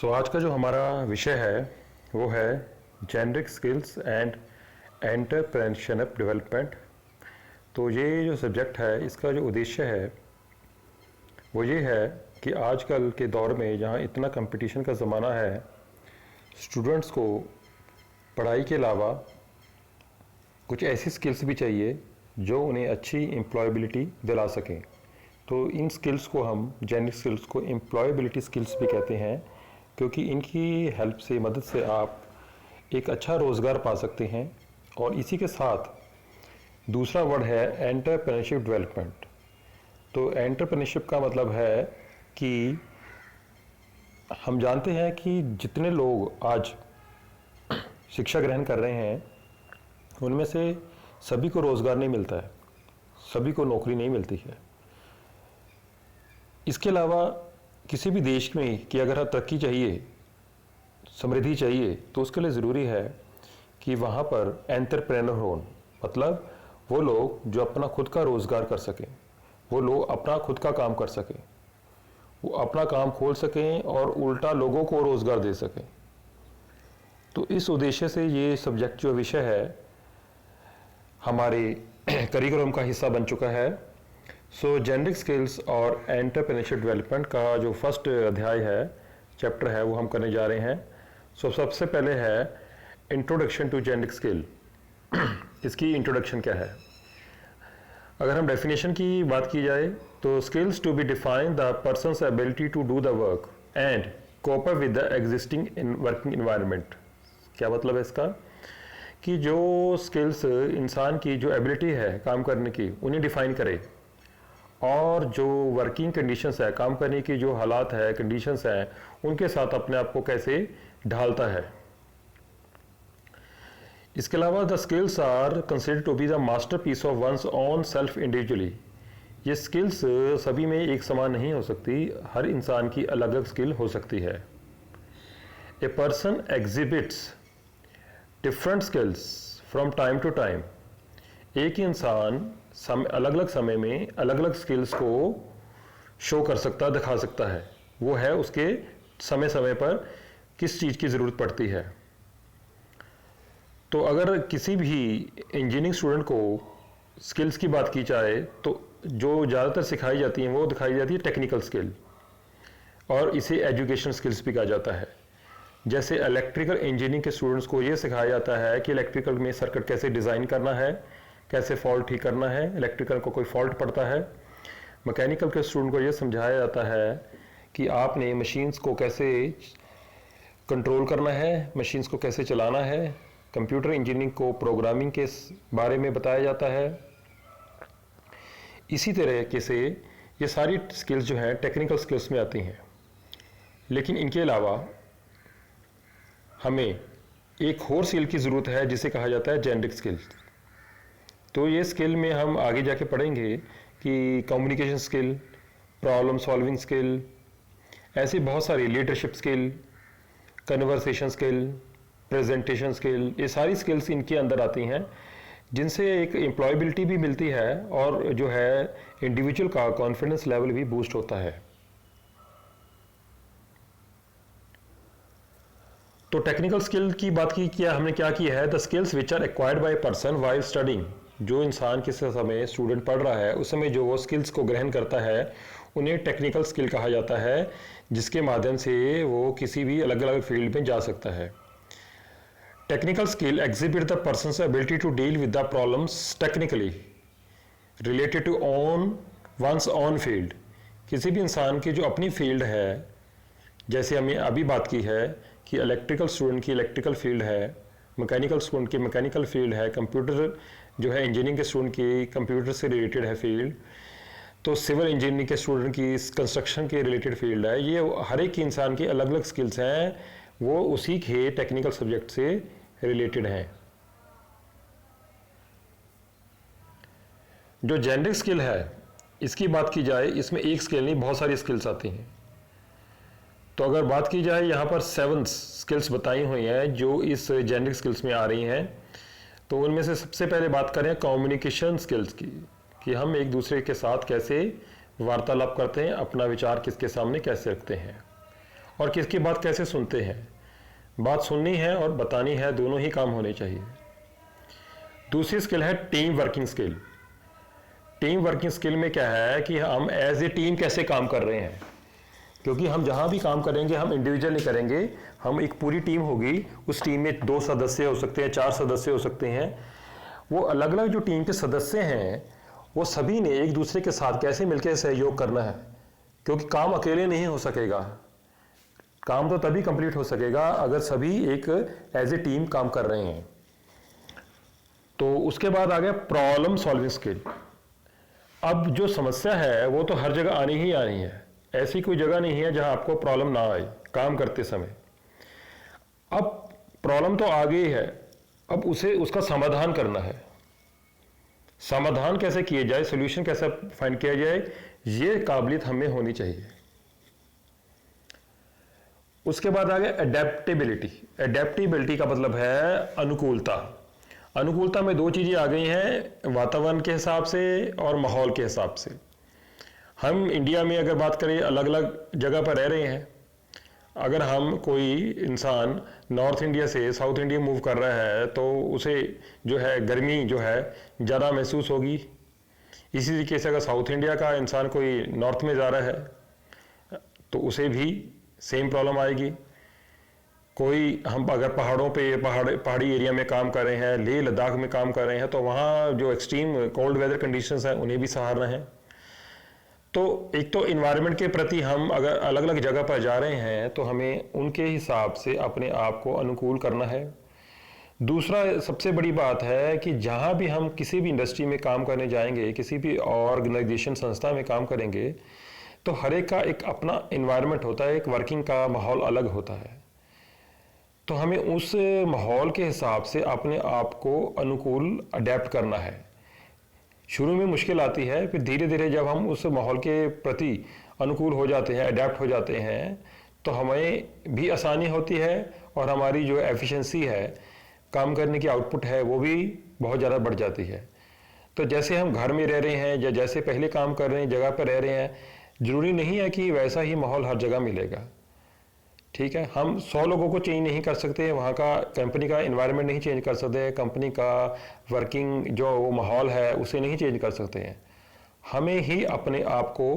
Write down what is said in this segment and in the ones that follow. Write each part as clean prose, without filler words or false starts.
आज का जो हमारा विषय है वो है generic skills and entrepreneurship development. तो ये जो सब्जेक्ट है इसका जो उद्देश्य है वो ये है कि आजकल के दौर में जहाँ इतना कंपटीशन का ज़माना है, स्टूडेंट्स को पढ़ाई के अलावा कुछ ऐसी स्किल्स भी चाहिए जो उन्हें अच्छी एम्प्लॉयबिलिटी दिला सकें। तो इन स्किल्स को हम जेनरिक स्किल्स को एम्प्लॉयबिलिटी स्किल्स भी कहते हैं, क्योंकि इनकी हेल्प से मदद से आप एक अच्छा रोज़गार पा सकते हैं। और इसी के साथ दूसरा वर्ड है एंटरप्रेन्योरशिप डेवलपमेंट। तो एंटरप्रेन्योरशिप का मतलब है कि हम जानते हैं कि जितने लोग आज शिक्षा ग्रहण कर रहे हैं उनमें से सभी को रोज़गार नहीं मिलता है, सभी को नौकरी नहीं मिलती है। इसके अलावा किसी भी देश में कि अगर तरक्की चाहिए, समृद्धि चाहिए, तो उसके लिए ज़रूरी है कि वहाँ पर एंटरप्रेन्योर हों, मतलब वो लोग जो अपना खुद का रोज़गार कर सकें, वो लोग अपना खुद का काम कर सकें, वो अपना काम खोल सकें और उल्टा लोगों को रोज़गार दे सकें। तो इस उद्देश्य से ये सब्जेक्ट जो विषय है हमारे करिकुलम का हिस्सा बन चुका है। जेनरिक स्किल्स और एंटरप्रेन्योरशिप डेवलपमेंट का जो फर्स्ट अध्याय है, चैप्टर है, वो हम करने जा रहे हैं। सबसे पहले है इंट्रोडक्शन टू जेनरिक स्किल। इसकी इंट्रोडक्शन क्या है? अगर हम डेफिनेशन की बात की जाए तो skills to be define the person's ability to do the work and cope up with the existing working environment. क्या मतलब है इसका? कि जो स्किल्स इंसान की जो एबिलिटी है काम करने की, उन्हें डिफाइन करे, और जो वर्किंग कंडीशंस है, काम करने की जो हालात है, कंडीशंस हैं, उनके साथ अपने आप को कैसे ढालता है। इसके अलावा the skills are considered to be the masterpiece of one's own self individually. ये स्किल्स सभी में एक समान नहीं हो सकती, हर इंसान की अलग अलग स्किल हो सकती है। A person exhibits different skills from time to time. एक इंसान अलग अलग समय में अलग अलग स्किल्स को शो कर सकता, दिखा सकता है। वो है उसके समय समय पर किस चीज़ की ज़रूरत पड़ती है। तो अगर किसी भी इंजीनियरिंग स्टूडेंट को स्किल्स की बात की जाए तो जो ज़्यादातर सिखाई जाती हैं वो दिखाई जाती है टेक्निकल स्किल, और इसे एजुकेशन स्किल्स भी कहा जाता है। जैसे इलेक्ट्रिकल इंजीनियरिंग के स्टूडेंट्स को ये सिखाया जाता है कि इलेक्ट्रिकल में सर्किट कैसे डिज़ाइन करना है, कैसे फॉल्ट ठीक करना है, इलेक्ट्रिकल को कोई फॉल्ट पड़ता है। मैकेनिकल के स्टूडेंट को ये समझाया जाता है कि आपने मशीन्स को कैसे कंट्रोल करना है, मशीन्स को कैसे चलाना है। कंप्यूटर इंजीनियरिंग को प्रोग्रामिंग के बारे में बताया जाता है। इसी तरीके से ये सारी स्किल्स जो हैं टेक्निकल स्किल्स में आती हैं। लेकिन इनके अलावा हमें एक और स्किल की ज़रूरत है जिसे कहा जाता है जेनरिक स्किल। तो ये स्किल में हम आगे जाके पढ़ेंगे कि communication skill, problem solving skill, ऐसी बहुत सारी leadership skill, conversation skill, presentation skill, ये सारी स्किल्स इनके अंदर आती हैं, जिनसे एक एम्प्लॉयबिलिटी भी मिलती है और जो है इंडिविजुअल का कॉन्फिडेंस लेवल भी बूस्ट होता है। तो टेक्निकल स्किल की बात की किया हमने क्या की है? The skills which are acquired by person while studying. जो इंसान किस समय स्टूडेंट पढ़ रहा है उस समय जो वो स्किल्स को ग्रहण करता है उन्हें टेक्निकल स्किल कहा जाता है, जिसके माध्यम से वो किसी भी अलग अलग फील्ड में जा सकता है। Technical skill exhibit the person's ability to deal with the problems technically related to one's on field. किसी भी इंसान की जो अपनी फील्ड है, जैसे हमने अभी बात की है कि इलेक्ट्रिकल स्टूडेंट की इलेक्ट्रिकल फील्ड है, मैकेनिकल स्टूडेंट की मैकेनिकल फील्ड है, कंप्यूटर जो है इंजीनियरिंग के स्टूडेंट की कंप्यूटर से रिलेटेड है फील्ड, तो सिविल इंजीनियरिंग के स्टूडेंट की कंस्ट्रक्शन के रिलेटेड फील्ड है। ये हर एक इंसान की अलग अलग स्किल्स हैं, वो उसी के टेक्निकल सब्जेक्ट से रिलेटेड हैं। जो जेनरिक स्किल है इसकी बात की जाए, इसमें एक स्किल नहीं बहुत सारी स्किल्स आती हैं। तो अगर बात की जाए यहाँ पर 7 स्किल्स बताई हुई हैं जो इस जेनरिक स्किल्स में आ रही हैं। तो उनमें से सबसे पहले बात करें कम्युनिकेशन स्किल्स की, कि हम एक दूसरे के साथ कैसे वार्तालाप करते हैं, अपना विचार किसके सामने कैसे रखते हैं। और किसकी बात कैसे सुनते हैं। बात सुननी है और बतानी है, दोनों ही काम होने चाहिए। दूसरी स्किल है team working skill. Team working skill में क्या है कि हम एज ए टीम कैसे काम कर रहे हैं, क्योंकि हम जहाँ भी काम करेंगे हम इंडिविजुअल नहीं करेंगे, हम एक पूरी टीम होगी। उस टीम में 2 सदस्य हो सकते हैं, 4 सदस्य हो सकते हैं। वो अलग अलग जो टीम के सदस्य हैं वो सभी ने एक दूसरे के साथ कैसे मिलकर सहयोग करना है, क्योंकि काम अकेले नहीं हो सकेगा। काम तो तभी कंप्लीट हो सकेगा अगर सभी एक एज ए टीम काम कर रहे हैं। तो उसके बाद आ गया प्रॉब्लम सॉल्विंग स्किल। अब जो समस्या है वो तो हर जगह आनी ही आनी है, ऐसी कोई जगह नहीं है जहां आपको प्रॉब्लम ना आए काम करते समय। अब प्रॉब्लम तो आ गई है, अब उसे उसका समाधान करना है। समाधान कैसे किए जाए, सॉल्यूशन कैसे फाइंड किया जाए, ये काबिलियत हमें होनी चाहिए। उसके बाद आ गया एडेप्टेबिलिटी। एडेप्टेबिलिटी का मतलब है अनुकूलता। अनुकूलता में 2 चीजें आ गई हैं, वातावरण के हिसाब से और माहौल के हिसाब से। हम इंडिया में अगर बात करें अलग अलग जगह पर रह रहे हैं। अगर हम कोई इंसान नॉर्थ इंडिया से साउथ इंडिया मूव कर रहा है तो उसे जो है गर्मी जो है ज़्यादा महसूस होगी। इसी तरीके से अगर साउथ इंडिया का इंसान कोई नॉर्थ में जा रहा है तो उसे भी सेम प्रॉब्लम आएगी। कोई हम अगर पहाड़ों पे पहाड़ी एरिया में काम कर रहे हैं, लेह लद्दाख में काम कर रहे हैं, तो वहाँ जो एक्सट्रीम कोल्ड वेदर कंडीशंस हैं उन्हें भी सहारना है। तो एक तो इन्वायरमेंट के प्रति हम अगर अलग अलग जगह पर जा रहे हैं तो हमें उनके हिसाब से अपने आप को अनुकूल करना है। दूसरा सबसे बड़ी बात है कि जहाँ भी हम किसी भी इंडस्ट्री में काम करने जाएंगे, किसी भी ऑर्गेनाइजेशन संस्था में काम करेंगे, तो हर एक का एक अपना इन्वायरमेंट होता है, एक वर्किंग का माहौल अलग होता है। तो हमें उस माहौल के हिसाब से अपने आप को अनुकूल अडेप्ट करना है। शुरू में मुश्किल आती है, फिर धीरे धीरे जब हम उस माहौल के प्रति अनुकूल हो जाते हैं, अडेप्ट हो जाते हैं, तो हमें भी आसानी होती है और हमारी जो एफिशिएंसी है, काम करने की आउटपुट है, वो भी बहुत ज़्यादा बढ़ जाती है। तो जैसे हम घर में रह रहे हैं या जैसे पहले काम कर रहे हैं, जगह पर रह रहे हैं, ज़रूरी नहीं है कि वैसा ही माहौल हर जगह मिलेगा। ठीक है, हम 100 लोगों को चेंज नहीं कर सकते, वहाँ का कंपनी का एनवायरनमेंट नहीं चेंज कर सकते, कंपनी का वर्किंग जो माहौल है उसे नहीं चेंज कर सकते हैं। हमें ही अपने आप को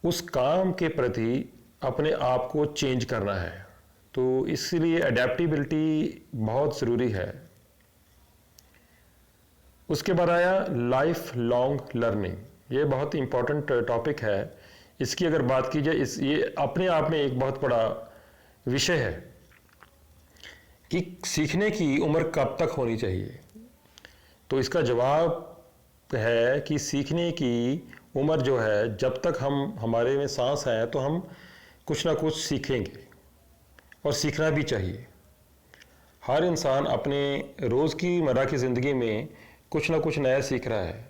उस काम के प्रति अपने आप को चेंज करना है। तो इसलिए अडेप्टेबिलिटी बहुत ज़रूरी है। उसके बाद आया लाइफ लॉन्ग लर्निंग। ये बहुत इंपॉर्टेंट टॉपिक है। इसकी अगर बात की जाए, ये अपने आप में एक बहुत बड़ा विषय है कि सीखने की उम्र कब तक होनी चाहिए। तो इसका जवाब है कि सीखने की उम्र जो है, जब तक हमारे में सांस है तो हम कुछ ना कुछ सीखेंगे और सीखना भी चाहिए। हर इंसान अपने रोज़ की मर्रा की ज़िंदगी में कुछ ना कुछ नया सीख रहा है।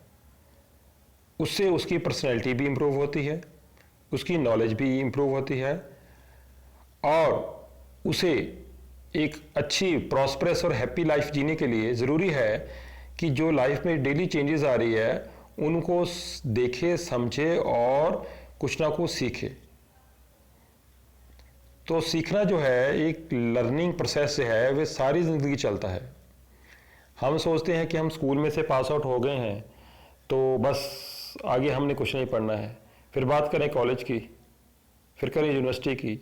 उससे उसकी पर्सनैलिटी भी इम्प्रूव होती है, उसकी नॉलेज भी इम्प्रूव होती है और उसे एक अच्छी प्रॉस्परस और हैप्पी लाइफ जीने के लिए ज़रूरी है कि जो लाइफ में डेली चेंजेस आ रही है उनको देखे, समझे और कुछ ना कुछ सीखे। तो सीखना जो है एक लर्निंग प्रोसेस से है, वह सारी ज़िंदगी चलता है। हम सोचते हैं कि हम स्कूल में से पास आउट हो गए हैं तो बस आगे हमने कुछ नहीं पढ़ना है। फिर बात करें कॉलेज की, फिर करें यूनिवर्सिटी की,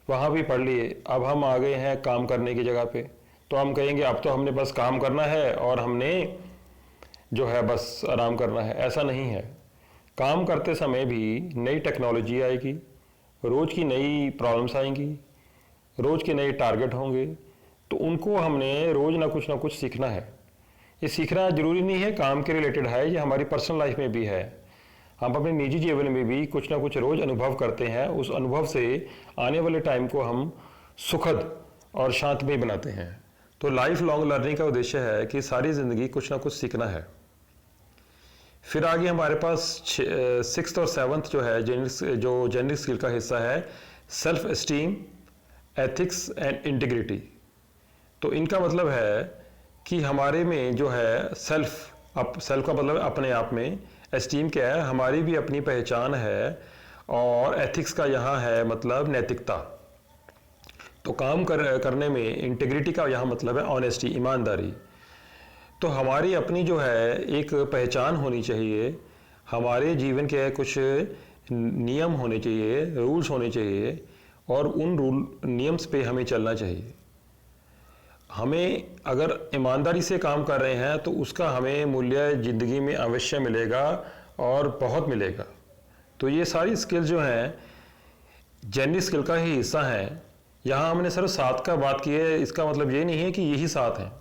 वहाँ भी पढ़ लिए, अब हम आ गए हैं काम करने की जगह पे, तो हम कहेंगे अब तो हमने बस काम करना है और हमने जो है बस आराम करना है। ऐसा नहीं है। काम करते समय भी नई टेक्नोलॉजी आएगी, रोज़ की नई प्रॉब्लम्स आएंगी, रोज़ के नए टारगेट होंगे, तो उनको हमने रोज़ ना कुछ सीखना है। ये सीखना ज़रूरी नहीं है काम के रिलेटेड है, ये हमारी पर्सनल लाइफ में भी है। हम अपने निजी जीवन में भी कुछ ना कुछ रोज़ अनुभव करते हैं, उस अनुभव से आने वाले टाइम को हम सुखद और शांतमय बनाते हैं। तो लाइफ लॉन्ग लर्निंग का उद्देश्य है कि सारी ज़िंदगी कुछ ना कुछ सीखना है। फिर आगे हमारे पास 6th और 7th जो है जेनरिक स्किल का हिस्सा है, self esteem, ethics and integrity. तो इनका मतलब है कि हमारे में जो है सेल्फ का मतलब अपने आप में, एस्टीम क्या है, हमारी भी अपनी पहचान है और एथिक्स का यहाँ है मतलब नैतिकता। तो काम करने में इंटीग्रिटी का यहाँ मतलब है ऑनेस्टी, ईमानदारी। तो हमारी अपनी जो है एक पहचान होनी चाहिए, हमारे जीवन के कुछ नियम होने चाहिए, रूल्स होने चाहिए, और उन नियम्स पे हमें चलना चाहिए। हमें अगर ईमानदारी से काम कर रहे हैं तो उसका हमें मूल्य ज़िंदगी में अवश्य मिलेगा और बहुत मिलेगा। तो ये सारी स्किल्स जो हैं जेनरिक स्किल का ही हिस्सा हैं। यहाँ हमने सिर्फ 7 का बात की है, इसका मतलब ये नहीं है कि यही 7 हैं।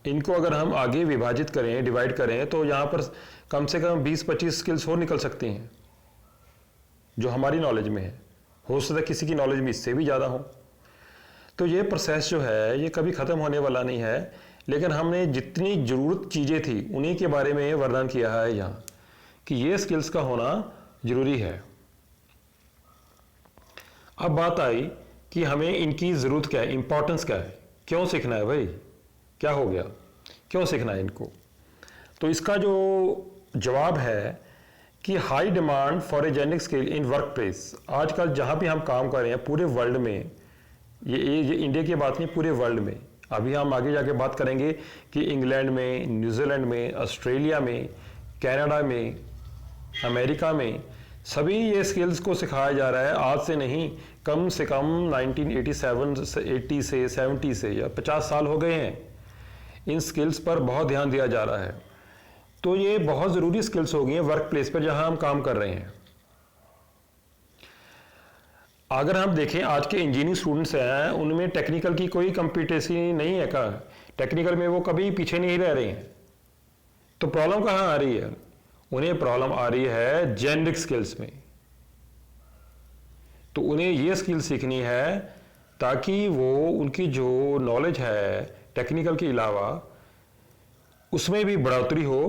इनको अगर हम आगे विभाजित करें, डिवाइड करें, तो यहाँ पर कम से कम 20-25 स्किल्स और निकल सकती हैं जो हमारी नॉलेज में है। हो सकता है किसी की नॉलेज में इससे भी ज़्यादा हो। तो ये प्रोसेस जो है ये कभी ख़त्म होने वाला नहीं है, लेकिन हमने जितनी ज़रूरत चीज़ें थी उन्हीं के बारे में वर्णन किया है यहाँ कि ये स्किल्स का होना ज़रूरी है। अब बात आई कि हमें इनकी ज़रूरत क्या है, इम्पोर्टेंस क्या है, क्यों सीखना है भाई, क्या हो गया, क्यों सीखना है इनको। तो इसका जो जवाब है कि high demand for a generic skill in work place. आजकल जहाँ भी हम काम कर रहे हैं पूरे वर्ल्ड में, ये इंडिया की बात नहीं, पूरे वर्ल्ड में। अभी हम आगे जाके बात करेंगे कि इंग्लैंड में, न्यूजीलैंड में, ऑस्ट्रेलिया में, कनाडा में, अमेरिका में सभी ये स्किल्स को सिखाया जा रहा है। आज से नहीं, कम से कम 1987 से 80 से 70 से या 50 साल हो गए हैं इन स्किल्स पर बहुत ध्यान दिया जा रहा है। तो ये बहुत ज़रूरी स्किल्स हो गई हैं वर्क प्लेस पर जहां हम काम कर रहे हैं। अगर हम देखें आज के इंजीनियरिंग स्टूडेंट्स हैं उनमें टेक्निकल की कोई कंपीटेंसी नहीं है का, टेक्निकल में वो कभी पीछे नहीं रह रहे हैं। तो प्रॉब्लम कहाँ आ रही है, उन्हें प्रॉब्लम आ रही है जेनरिक स्किल्स में। तो उन्हें ये स्किल सीखनी है ताकि वो उनकी जो नॉलेज है टेक्निकल के अलावा उसमें भी बढ़ोतरी हो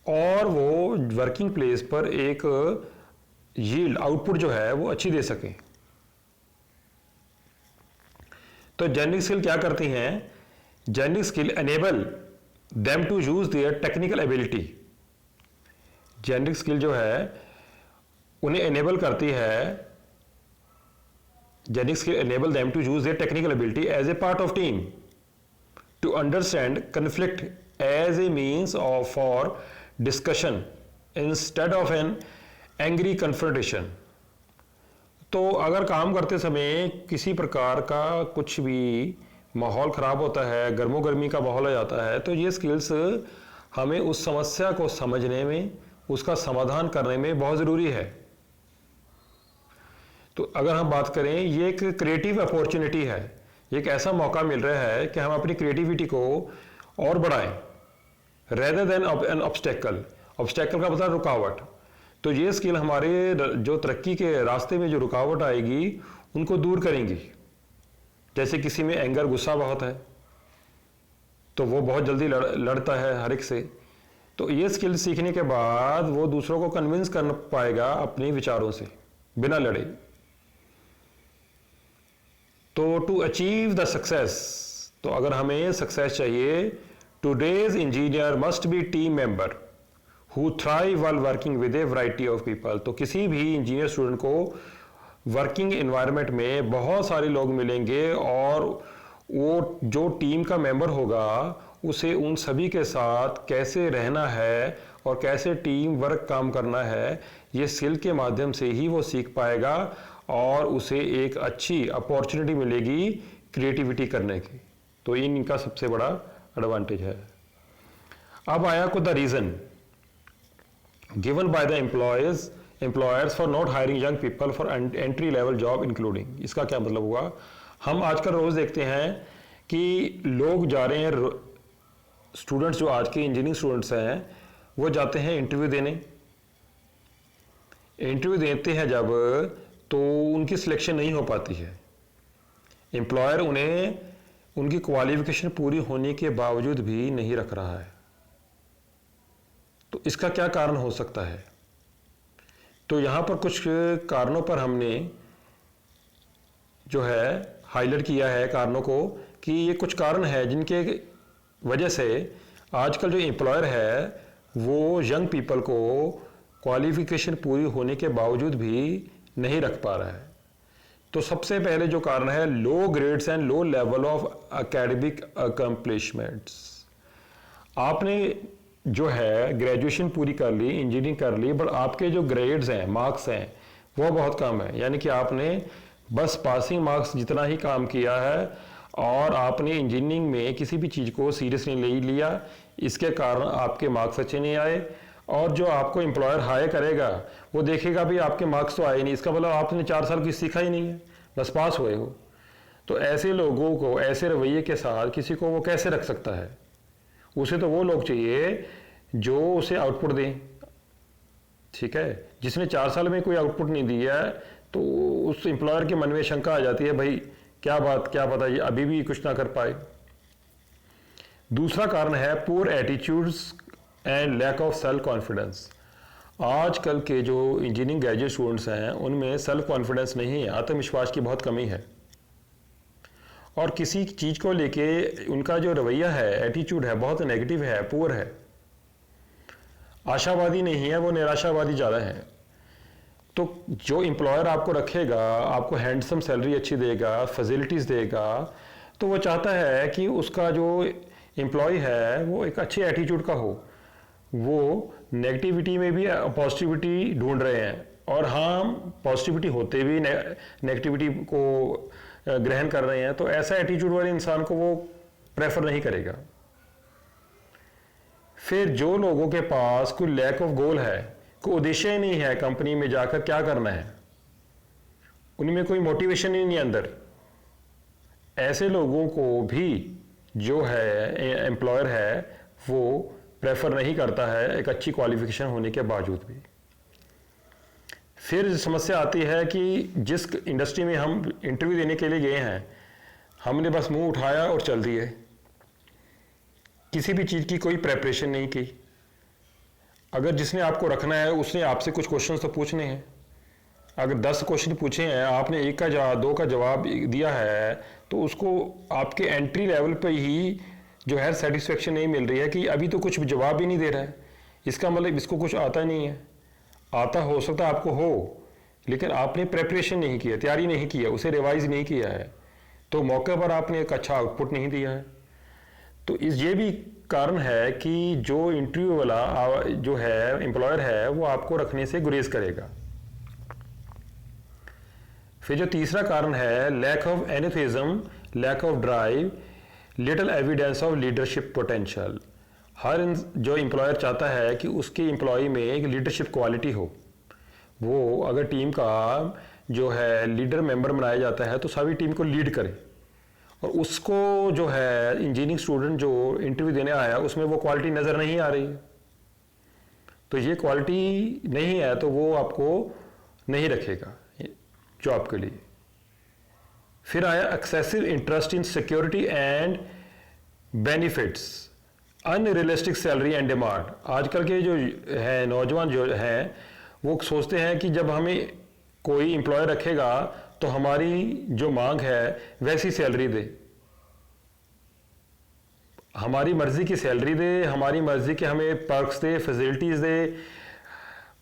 और वो वर्किंग प्लेस पर एक यील्ड आउटपुट जो है वो अच्छी दे सकें। तो जेनरिक स्किल क्या करती हैं, generic skill enable them to use their technical ability. Generic skill जो है उन्हें एनेबल करती है, generic skill enable them to use their technical ability as a part of team to understand conflict as a means of for discussion instead of an angry confrontation. तो अगर काम करते समय किसी प्रकार का कुछ भी माहौल ख़राब होता है, गर्मो गर्मी का माहौल आ जाता है, तो ये स्किल्स हमें उस समस्या को समझने में, उसका समाधान करने में बहुत ज़रूरी है। तो अगर हम बात करें, ये एक क्रिएटिव अपॉर्चुनिटी है, ये एक ऐसा मौका मिल रहा है कि हम अपनी क्रिएटिविटी को और बढ़ाएं rather than N obstacle. Obstacle का मतलब रुकावट। तो ये स्किल हमारे जो तरक्की के रास्ते में जो रुकावट आएगी उनको दूर करेंगी। जैसे किसी में एंगर, गुस्सा बहुत है तो वो बहुत जल्दी लड़ता है हर एक से। तो ये स्किल सीखने के बाद वो दूसरों को कन्विंस कर पाएगा अपने विचारों से बिना लड़े। तो टू अचीव द सक्सेस, तो अगर हमें सक्सेस चाहिए, today's engineer must be team member who thrive while working with A variety of people. तो किसी भी इंजीनियर स्टूडेंट को वर्किंग एनवायरनमेंट में बहुत सारे लोग मिलेंगे और वो जो टीम का मेंबर होगा उसे उन सभी के साथ कैसे रहना है और कैसे टीम वर्क काम करना है, ये स्किल के माध्यम से ही वो सीख पाएगा और उसे एक अच्छी अपॉर्चुनिटी मिलेगी क्रिएटिविटी करने की। तो इनका सबसे बड़ा एडवांटेज है। अब आया को the reason given by the employers for not hiring young people for entry level job including. इसका क्या मतलब हुआ, हम आजकल रोज़ देखते हैं कि लोग जा रहे हैं, स्टूडेंट्स जो आज के इंजीनियरिंग स्टूडेंट्स हैं वो जाते हैं इंटरव्यू देने। इंटरव्यू देते हैं जब, तो उनकी सिलेक्शन नहीं हो पाती है। एम्प्लॉयर उन्हें उनकी क्वालिफिकेशन पूरी होने के बावजूद भी नहीं रख रहा है। तो इसका क्या कारण हो सकता है, तो यहाँ पर कुछ कारणों पर हमने जो है हाईलाइट किया है कारणों को, कि ये कुछ कारण है जिनके वजह से आजकल जो एम्प्लॉयर है वो यंग पीपल को क्वालिफिकेशन पूरी होने के बावजूद भी नहीं रख पा रहा है। तो सबसे पहले जो कारण है low grades and low level of academic accomplishments. आपने जो है ग्रेजुएशन पूरी कर ली, इंजीनियरिंग कर ली, बट आपके जो ग्रेड्स हैं, मार्क्स हैं, वो बहुत कम है। यानी कि आपने बस पासिंग मार्क्स जितना ही काम किया है और आपने इंजीनियरिंग में किसी भी चीज़ को सीरियसली नहीं लिया, इसके कारण आपके मार्क्स अच्छे नहीं आए। और जो आपको एम्प्लॉयर हायर करेगा वो देखेगा भी आपके मार्क्स तो आए नहीं, इसका मतलब आपने 4 साल की सीखा ही नहीं है, बस पास हुए हो। तो ऐसे लोगों को, ऐसे रवैये के साथ किसी को वो कैसे रख सकता है? उसे तो वो लोग चाहिए जो उसे आउटपुट दें, ठीक है। जिसने 4 साल में कोई आउटपुट नहीं दिया है तो उस एम्प्लॉयर के मन में शंका आ जाती है, भाई क्या बात, क्या पता ये अभी भी कुछ ना कर पाए। दूसरा कारण है poor attitudes and lack of self confidence. आजकल के जो इंजीनियरिंग ग्रेजुएट स्टूडेंट्स हैं उनमें सेल्फ कॉन्फिडेंस नहीं है, आत्मविश्वास की बहुत कमी है। और किसी चीज़ को लेके उनका जो रवैया है, एटीट्यूड है, बहुत नेगेटिव है, पुअर है, आशावादी नहीं है, वो निराशावादी ज़्यादा है। तो जो एम्प्लॉयर आपको रखेगा, आपको हैंडसम सैलरी अच्छी देगा, फैसिलिटीज़ देगा, तो वो चाहता है कि उसका जो एम्प्लॉय है वो एक अच्छे एटीट्यूड का हो। वो नेगेटिविटी में भी पॉजिटिविटी ढूंढ रहे हैं, और हाँ पॉजिटिविटी होते भी नेगेटिविटी को ग्रहण कर रहे हैं। तो ऐसा एटीट्यूड वाले इंसान को वो प्रेफर नहीं करेगा। फिर जो लोगों के पास कोई लैक ऑफ गोल है, कोई उद्देश्य ही नहीं है कंपनी में जाकर क्या करना है, उनमें कोई मोटिवेशन ही नहीं अंदर, ऐसे लोगों को भी जो है एम्प्लॉयर है वो प्रेफर नहीं करता है, एक अच्छी क्वालिफिकेशन होने के बावजूद भी। फिर समस्या आती है कि जिस इंडस्ट्री में हम इंटरव्यू देने के लिए गए हैं, हमने बस मुंह उठाया और चल दिए, किसी भी चीज़ की कोई प्रेपरेशन नहीं की। अगर जिसने आपको रखना है उसने आपसे कुछ क्वेश्चंस तो पूछने हैं। अगर 10 क्वेश्चन पूछे हैं, आपने एक का जवाब, 2 का जवाब दिया है, तो उसको आपके एंट्री लेवल पे ही जो है सेटिस्फेक्शन नहीं मिल रही है कि अभी तो कुछ जवाब भी नहीं दे रहा है, इसका मतलब इसको कुछ आता नहीं है। आता हो सकता है आपको हो, लेकिन आपने प्रेपरेशन नहीं किया, तैयारी नहीं किया, उसे रिवाइज नहीं किया है, तो मौके पर आपने एक अच्छा आउटपुट नहीं दिया है। तो ये भी कारण है कि जो इंटरव्यू वाला जो है एम्प्लॉयर है वो आपको रखने से गुरेज करेगा। फिर जो तीसरा कारण है lack of enthusiasm, lack of drive, little evidence of leadership potential. हर जो एम्प्लॉयर चाहता है कि उसके एम्प्लॉय में एक लीडरशिप क्वालिटी हो। वो अगर टीम का जो है लीडर मेंबर बनाया जाता है तो सभी टीम को लीड करे, और उसको जो है इंजीनियरिंग स्टूडेंट जो इंटरव्यू देने आया उसमें वो क्वालिटी नज़र नहीं आ रही है। तो ये क्वालिटी नहीं है तो वो आपको नहीं रखेगा जॉब के लिए। फिर आया excessive interest in security and benefits, unrealistic salary and demand. आजकल के जो है नौजवान जो हैं वो सोचते हैं कि जब हमें कोई एम्प्लॉयर रखेगा तो हमारी जो मांग है वैसी सैलरी दे, हमारी मर्जी की सैलरी दे, हमारी मर्जी के हमें पर्क्स दे, फैसिलिटीज़ दे,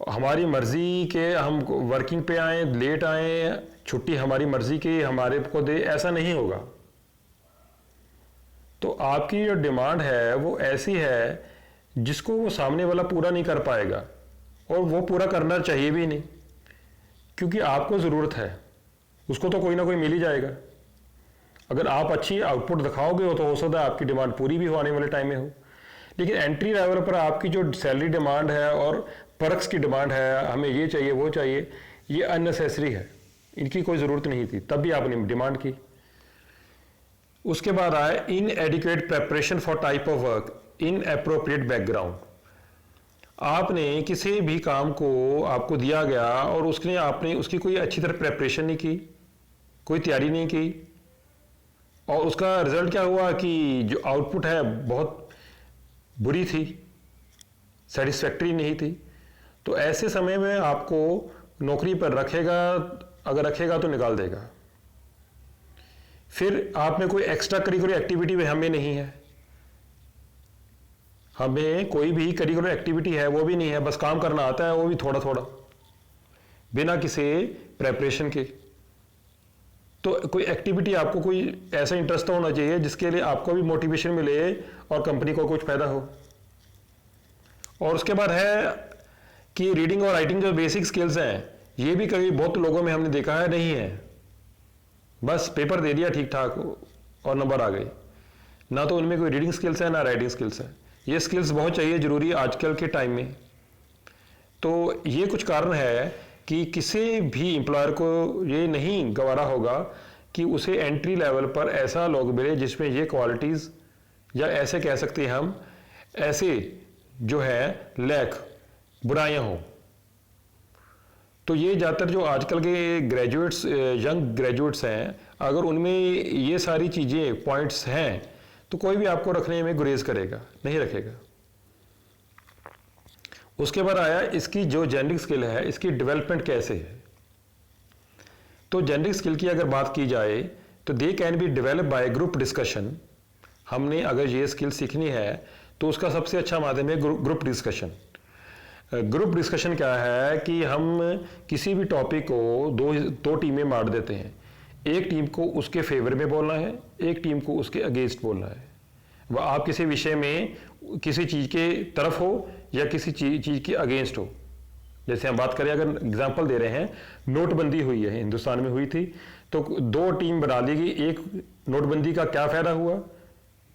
हमारी मर्जी के हम वर्किंग पे आए, लेट आए, छुट्टी हमारी मर्जी की हमारे को दे, ऐसा नहीं होगा। तो आपकी जो डिमांड है वो ऐसी है जिसको वो सामने वाला पूरा नहीं कर पाएगा, और वो पूरा करना चाहिए भी नहीं, क्योंकि आपको ज़रूरत है, उसको तो कोई ना कोई मिल ही जाएगा। अगर आप अच्छी आउटपुट दिखाओगे हो तो हो सकता है आपकी डिमांड पूरी भी हो आने वाले टाइम में हो। लेकिन एंट्री लेवल पर आपकी जो सैलरी डिमांड है और पर्क्स की डिमांड है, हमें ये चाहिए वो चाहिए, ये अननेसेसरी है, इनकी कोई ज़रूरत नहीं थी, तब भी आपने डिमांड की। उसके बाद आए inadequate preparation for type of work, inappropriate background. आपने किसी भी काम को आपको दिया गया और आपने उसकी कोई अच्छी तरह प्रेपरेशन नहीं की, कोई तैयारी नहीं की, और उसका रिजल्ट क्या हुआ कि जो आउटपुट है बहुत बुरी थी, सेटिस्फैक्ट्री नहीं थी। तो ऐसे समय में आपको नौकरी पर रखेगा, अगर रखेगा तो निकाल देगा। फिर आप में कोई एक्स्ट्रा करिकुलर एक्टिविटी में हमें नहीं है, हमें कोई भी करिकुलर एक्टिविटी है वो भी नहीं है, बस काम करना आता है, वो भी थोड़ा थोड़ा, बिना किसी प्रेपरेशन के। तो कोई एक्टिविटी, आपको कोई ऐसा इंटरेस्ट होना चाहिए जिसके लिए आपको भी मोटिवेशन मिले और कंपनी को कुछ फायदा हो। और उसके बाद है कि रीडिंग और राइटिंग जो बेसिक स्किल्स हैं, ये भी कभी बहुत लोगों में हमने देखा है नहीं है, बस पेपर दे दिया ठीक ठाक और नंबर आ गए, ना तो उनमें कोई रीडिंग स्किल्स है ना राइटिंग स्किल्स है। ये स्किल्स बहुत चाहिए, जरूरी है आजकल के टाइम में। तो ये कुछ कारण है कि किसी भी एम्प्लॉयर को ये नहीं गवारा होगा कि उसे एंट्री लेवल पर ऐसा लोग मिले जिसमें ये क्वालिटीज़, या ऐसे कह सकते हैं हम, ऐसे जो है लैक बुराइयां हों। तो ये ज़्यादातर जो आजकल के ग्रेजुएट्स, यंग ग्रेजुएट्स हैं, अगर उनमें ये सारी चीज़ें, पॉइंट्स हैं, तो कोई भी आपको रखने में गुरेज करेगा, नहीं रखेगा। उसके बाद आया इसकी जो जेनरिक स्किल है, इसकी डेवलपमेंट कैसे है। तो जेनरिक स्किल की अगर बात की जाए तो they can be develop by group discussion. हमने अगर ये स्किल सीखनी है तो उसका सबसे अच्छा माध्यम है ग्रुप डिस्कशन। ग्रुप डिस्कशन क्या है कि हम किसी भी टॉपिक को दो टीमें बांट देते हैं। एक टीम को उसके फेवर में बोलना है, एक टीम को उसके अगेंस्ट बोलना है। वह आप किसी विषय में किसी चीज़ के तरफ हो या किसी चीज़ के अगेंस्ट हो। जैसे हम बात करें, अगर एग्जांपल दे रहे हैं, नोटबंदी हुई है, हिंदुस्तान में हुई थी, तो दो टीम बना ली गई। एक, नोटबंदी का क्या फ़ायदा हुआ,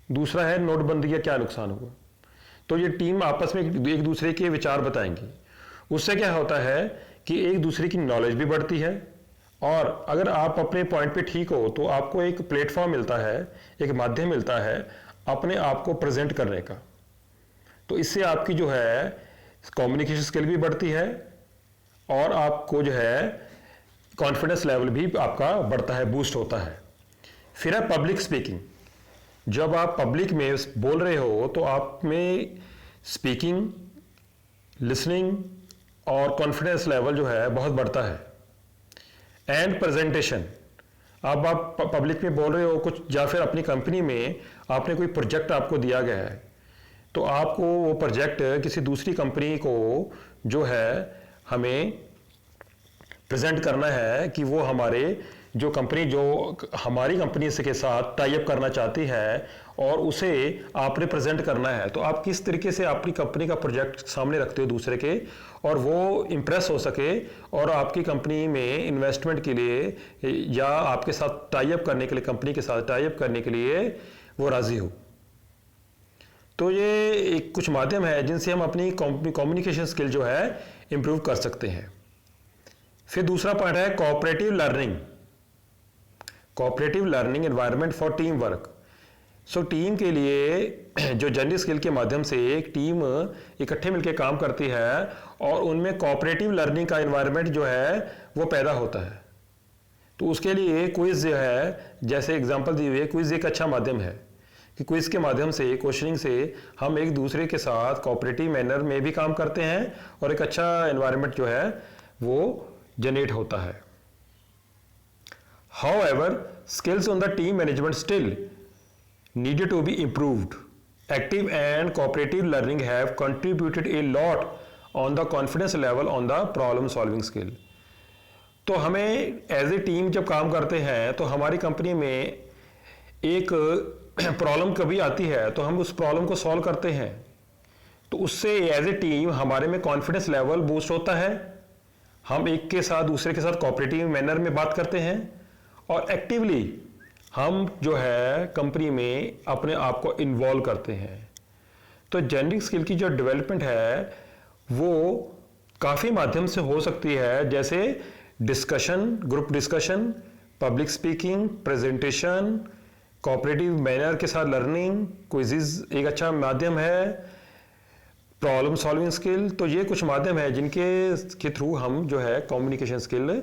दूसरा है नोटबंदी का क्या नुकसान हुआ। तो ये टीम आपस में एक दूसरे के विचार बताएंगी। उससे क्या होता है कि एक दूसरे की नॉलेज भी बढ़ती है, और अगर आप अपने पॉइंट पे ठीक हो तो आपको एक प्लेटफॉर्म मिलता है, एक माध्यम मिलता है अपने आप को प्रेजेंट करने का। तो इससे आपकी जो है कम्युनिकेशन स्किल भी बढ़ती है और आपको जो है कॉन्फिडेंस लेवल भी आपका बढ़ता है, बूस्ट होता है। फिर है पब्लिक स्पीकिंग। जब आप पब्लिक में बोल रहे हो तो आप में स्पीकिंग, लिसनिंग और कॉन्फिडेंस लेवल जो है बहुत बढ़ता है। एंड प्रेजेंटेशन, अब आप पब्लिक में बोल रहे हो कुछ, या फिर अपनी कंपनी में आपने कोई प्रोजेक्ट आपको दिया गया है, तो आपको वो प्रोजेक्ट किसी दूसरी कंपनी को जो है हमें प्रेजेंट करना है कि वो हमारे जो कंपनी, जो हमारी कंपनी से के साथ टाई अप करना चाहती है, और उसे आपने प्रेजेंट करना है। तो आप किस तरीके से अपनी कंपनी का प्रोजेक्ट सामने रखते हो दूसरे के, और वो इम्प्रेस हो सके और आपकी कंपनी में इन्वेस्टमेंट के लिए या आपके साथ टाई अप करने के लिए, कंपनी के साथ टाई अप करने के लिए वो राजी हो। तो ये एक कुछ माध्यम है जिनसे हम अपनी कम्युनिकेशन स्किल जो है इंप्रूव कर सकते हैं। फिर दूसरा पॉइंट है cooperative learning. Cooperative learning environment for team work. So team के लिए जो जेनरिक स्किल के माध्यम से एक टीम इकट्ठे मिलकर काम करती है और उनमें कोऑपरेटिव लर्निंग का एनवायरनमेंट जो है वो पैदा होता है। तो उसके लिए क्विज जो है, जैसे एग्जांपल दी हुई है, क्विज एक अच्छा माध्यम है कि क्विज के माध्यम से, क्वेश्चनिंग से हम एक दूसरे के साथ कोऑपरेटिव मैनर में भी काम करते हैं और एक अच्छा एनवायरनमेंट जो है वो जनरेट होता है। However, skills on the team management still needed to be improved. Active and cooperative learning have contributed a lot on the confidence level on the problem solving skill. तो हमें एज ए टीम जब काम करते हैं तो हमारी company में एक प्रॉब्लम कभी आती है तो हम उस प्रॉब्लम को सॉल्व करते हैं, तो उससे एज ए टीम हमारे में कॉन्फिडेंस लेवल बूस्ट होता है। हम एक के साथ दूसरे के साथ कोऑपरेटिव मैनर में बात करते हैं और एक्टिवली हम जो है कंपनी में अपने आप को इन्वॉल्व करते हैं। तो जेनरिक स्किल की जो डेवलपमेंट है वो काफ़ी माध्यम से हो सकती है, जैसे discussion, group discussion, public speaking, presentation, cooperative manner के साथ लर्निंग, क्विज़ एक अच्छा माध्यम है, प्रॉब्लम सॉल्विंग स्किल। तो ये कुछ माध्यम है जिनके थ्रू हम जो है कम्युनिकेशन स्किल,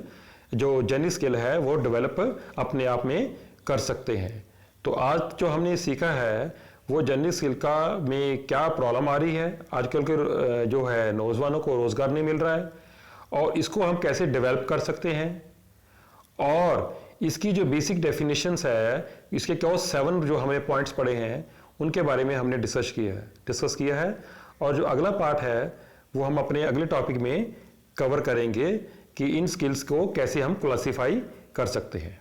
जो जेनरिक स्किल है वो डेवलप अपने आप में कर सकते हैं। तो आज जो हमने सीखा है वो जेनरिक स्किल का में क्या प्रॉब्लम आ रही है, आजकल के जो है नौजवानों को रोज़गार नहीं मिल रहा है, और इसको हम कैसे डेवलप कर सकते हैं, और इसकी जो बेसिक डेफिनेशंस है, इसके क्या 7 जो हमें पॉइंट्स पड़े हैं उनके बारे में हमने डिस्कस किया है। और जो अगला पार्ट है वो हम अपने अगले टॉपिक में कवर करेंगे कि इन स्किल्स को कैसे हम क्लासीफाई कर सकते हैं।